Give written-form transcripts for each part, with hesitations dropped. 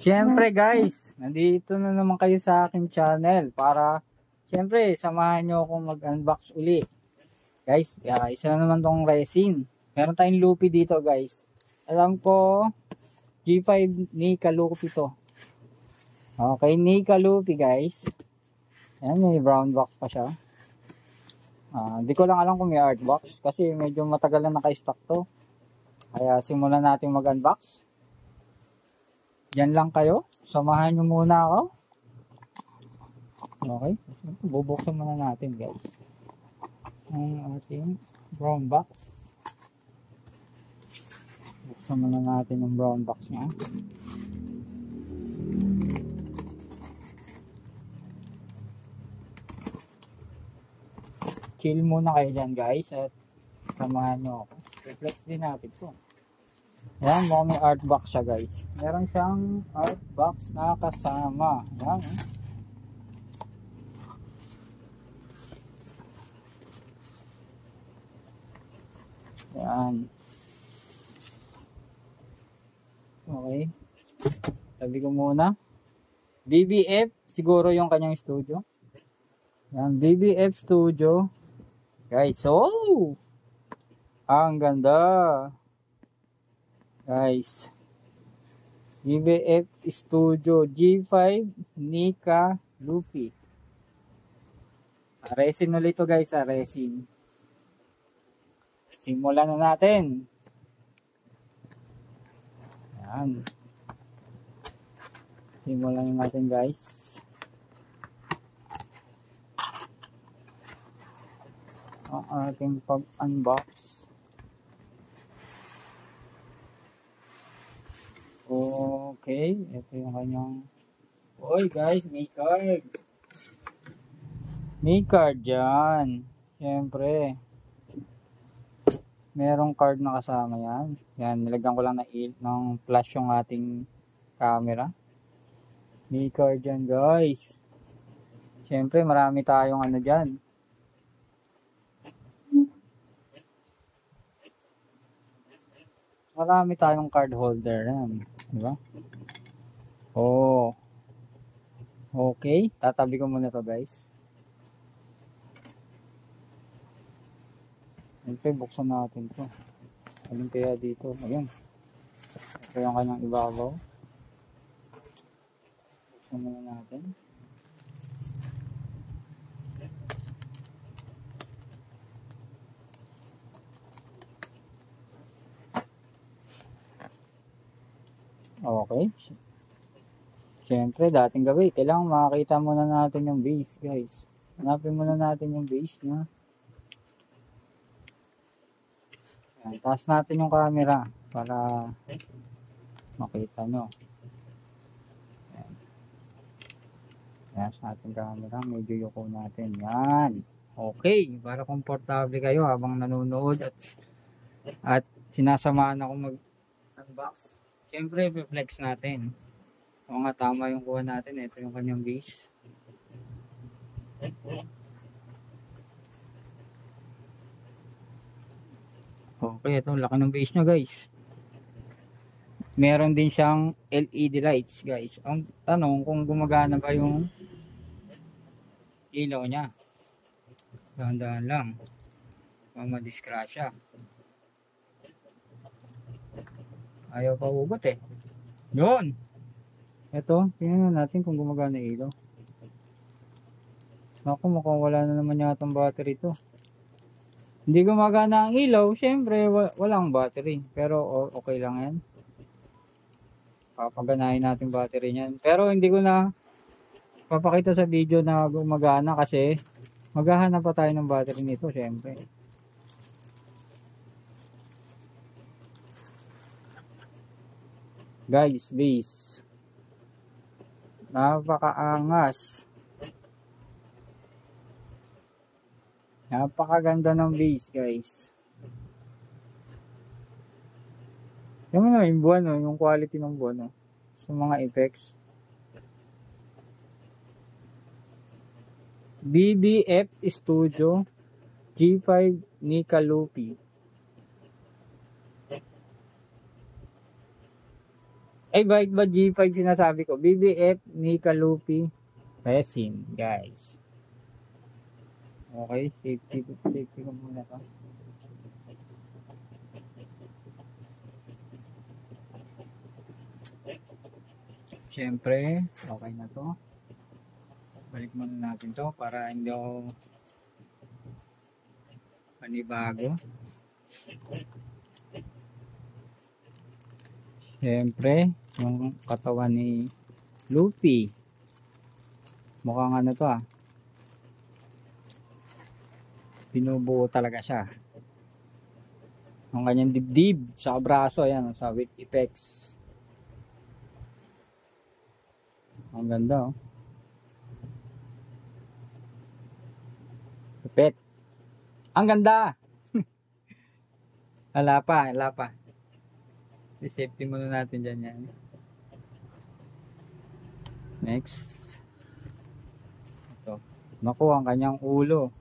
Siyempre guys, nandito na naman kayo sa aking channel para siyempre samahan nyo akong mag-unbox uli. Guys, isa na naman tong resin. Meron tayong Lupi dito guys. Alam ko G5 Nika Lupi to. Okay, Nika Lupi guys. Ayan, may brown box pa siya. Hindi ko lang alam kung may art box kasi medyo matagal na naka-stock to. Kaya simulan natin mag-unbox. Yan lang kayo. Samahan nyo muna ako. Okay. Bubuksan muna natin guys. Ang ating brown box. Buksan muna natin yung brown box niya. Chill muna kayo dyan guys. At samahan nyo ako. Reflex din natin to. Ayan, mukhang may art box siya guys. Meron siyang art box na kasama. Ayan. Ayan. Okay. Tabi ko muna. BBF, siguro yung kanyang studio. Ayan, BBF Studio. Guys, oh! Ang ganda! Guys, BBF Studio G5 Nika Lupi. Resin ulit ito guys, resin. Simulan na natin. Ayan. Simulan na natin guys. Ang ating pag-unbox. Okay, ito yung kanyang. Oy guys, may card. May card dyan. Siyempre. Merong card na kasama yan. Yan, nilagyan ko lang ng flash yung ating camera. May card dyan guys. Siyempre, marami tayong ano dyan. Marami tayong card holder yan. Diba? Oh. Okay. Tatabi ko muna to guys. Siyempre, buksan natin to. Alin kaya dito? Ayun. Ito yung kanyang ibabaw. Buksan muna natin. Okay. Siyempre, dating gabi, kailangan makakita muna natin yung base, guys. Hanapin muna natin yung base niya. Ayan, taas natin yung camera para makita nyo. Ayan. Taas natin camera, medyo yuko natin. Yan. Okay, para komportable kayo habang nanonood at sinasamahan ako mag-unbox. Siyempre, reflex natin. O nga, tama yung kuha natin. Ito yung kanyang base. Okay, ito. Laki ng base niya, guys. Meron din siyang LED lights, guys. Ang tanong kung gumagana ba yung ilaw niya. Dahan-dahan lang. Mamadiskrasya. Ayaw pa ugot eh. Yun. Ito, tingnan natin kung gumagana ilaw. Naku, mukhang wala na naman yata ang battery ito. Hindi gumagana ang ilaw, syempre walang battery. Pero okay lang yan. Papaganahin natin battery niyan. Pero hindi ko na papakita sa video na gumagana kasi maghahanap pa tayo ng battery nito, syempre. Guys, base. Napakaangas. Napakaganda ng base, guys. Yung ano, yung buwan, no? Yung quality ng buwan, no? Sa mga effects. BBF Studio G5 Nika Lupi. Ay, bakit ba G5 sinasabi ko? BBF Nika Luffy resin, guys. Okay, safety ko muna to. Siyempre, okay na to. Balik muna natin to para hindi ako panibago. Siyempre, yung katawan ni Luffy. Mukhang ano to binubuo talaga siya. Ang kanyang dibdib sa braso, ayan, sa with effects. Ang ganda, oh. Pet. Ang ganda! Hala pa. I-safety muna natin dyan yan. Next. Ito. Naku, ang kanyang ulo.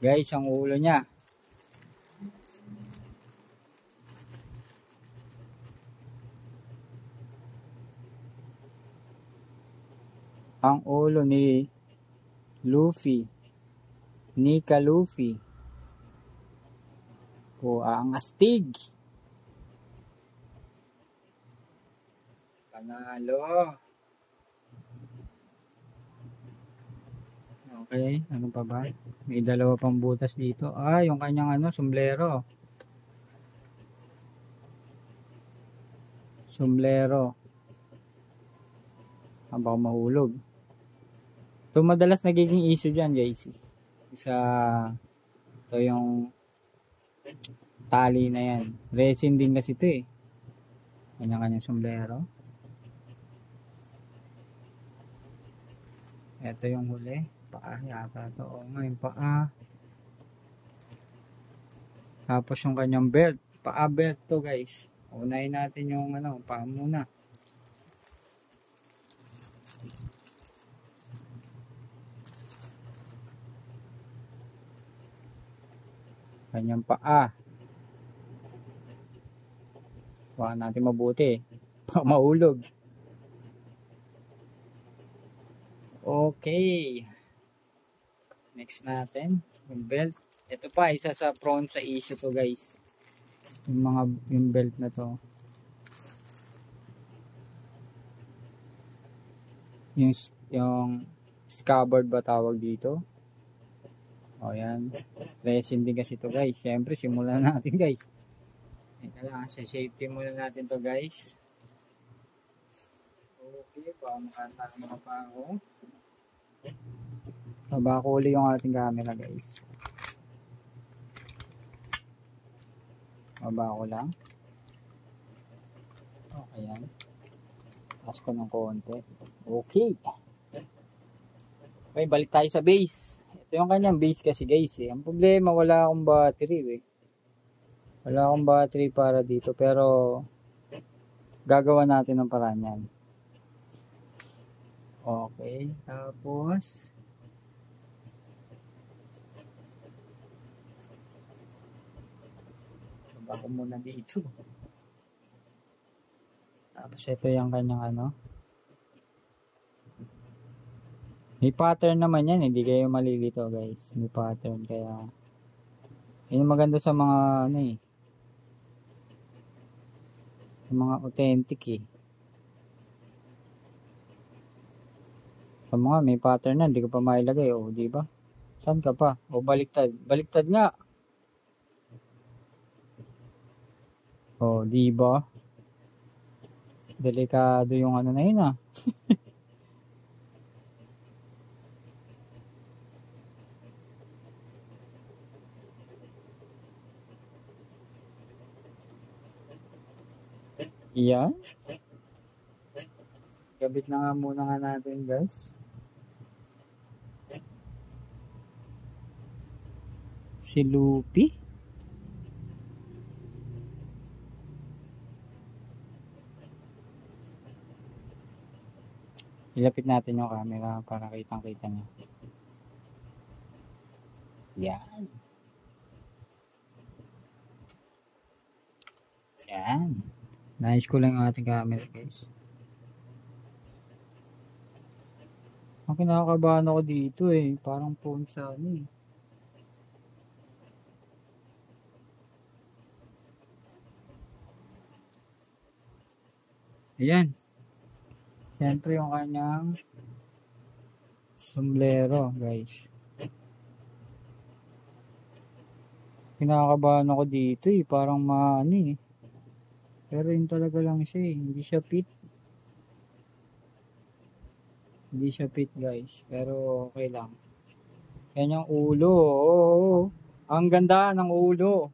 Guys, ang ulo niya. Ang ulo ni Luffy. Nika Luffy. O, ang astig. Panalo. Okay, ano pa ba? May dalawa pang butas dito. Ah, yung kanyang sombrero. Sombrero. Baka mahulog. Ito madalas nagiging issue dyan, guys. Ito yung tali na yan. Resin din kasi ito eh. Kanya-kanyang sombrero. Ito yung huli. Paa yata ito. O nga yung paa. Tapos yung kanyang belt. Paa belt to, guys. Unahin natin yung paa muna. Kanyang paa. Baka natin mabuti. Baka mahulog. Okay. Next natin. Yung belt. Ito pa, isa sa prone sa issue to, guys. Yung belt na to. Yung scabbard ba tawag dito? O yan. Resin din kasi to, guys. Siyempre, simulan natin, guys. Teka lang, sa safety muna natin to, guys. Okay, baka makatama pa ako. Baba ko uli yung ating camera, guys. Baba ko lang. Okay yan. Taas ko ng konti. Okay. Okay, balik tayo sa base. Ito yung kanyang base kasi, guys eh. Ang problema, wala akong battery eh. Wala akong battery para dito, pero gagawa natin ng paraan yan. Okay, tapos baba ko muna dito. Tapos ito yung kanyang may pattern naman yan, hindi kayo malilito, guys. May pattern, kaya yun maganda sa mga sa mga authentic eh. Sa mga may pattern na, hindi ko pa mailagay, di ba? Saan ka pa? Baliktad. Baliktad nga. Di ba? Delikado yung na yun ah. Yan. Gabit na nga muna natin, guys. Si Luffy. Ilapit natin yung camera para kitang-kita niya. Yan. Yan. Nais ko lang yung ating camera guys. Ang kinakabahan ako dito eh. Parang phone sa ano eh. Ayan. Siyempre yung kanyang sombrero guys. Kinakabahan ako dito eh. Parang maano eh. Pero yun talaga lang siya eh. Hindi siya fit. Hindi siya fit guys. Pero okay lang. Yan yung ulo. Oo. Ang ganda ng ulo.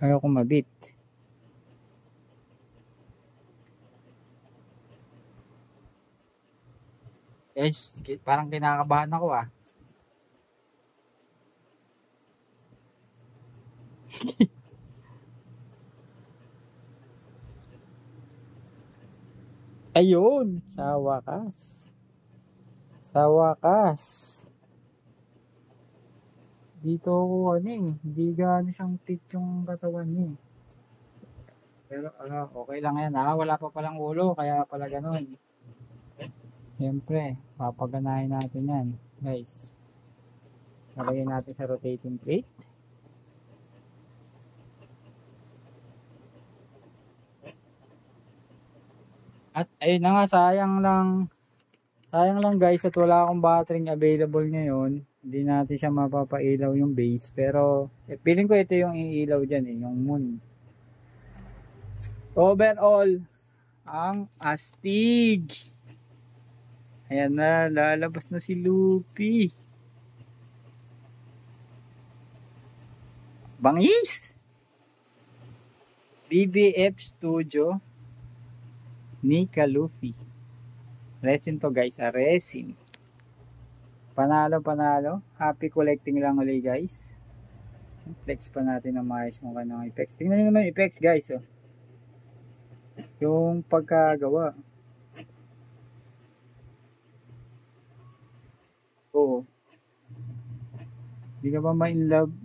Ayaw ko mabit. Guys, parang kinakabahan ako ah. Ayun, sa wakas. Sa wakas. Dito ako ano eh, hindi gaano siyang fit yung katawan niya eh. Pero okay lang yan ha, wala pa palang ulo, kaya pala ganun. Siyempre, papaganahin natin yan, guys. Nalagay natin sa rotating plate. At ayun na nga, sayang lang guys at wala akong battery available ngayon. Hindi natin siya mapapailaw yung base. Pero feeling ko ito yung iilaw dyan eh, yung moon. Overall, ang astig. Ayan na, lalabas na si Luffy. Bangis! BBF Studio Nika Luffy. Resin to guys, resin. Panalo. Happy collecting lang ulit guys. Flex pa natin ang maayos yung kanang effects. Tingnan nyo naman yung effects guys. Oh. Yung pagkagawa. Oo. Hindi ka ba ma-inlove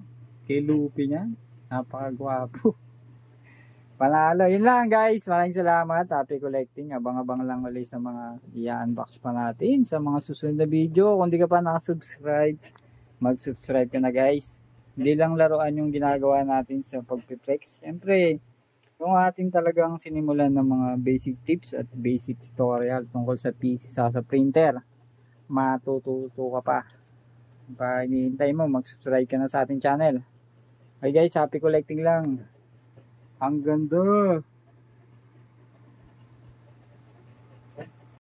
kay Luffy niya? Napakagwapo. Panalo. Yun lang guys. Maraming salamat. Happy collecting. Abang-abang lang ulit sa mga i-unbox pa natin. Sa mga susunod na video. Kung di ka pa nakasubscribe, mag-subscribe ka na guys. Hindi lang laruan yung ginagawa natin sa pagpiplex. Siyempre, yung ating talagang sinimulan ng mga basic tips at basic tutorial tungkol sa PC sa printer. Matututo ka pa. Pa hinihintay mo, mag-subscribe ka na sa ating channel. Okay guys, happy collecting lang. Ang ganda.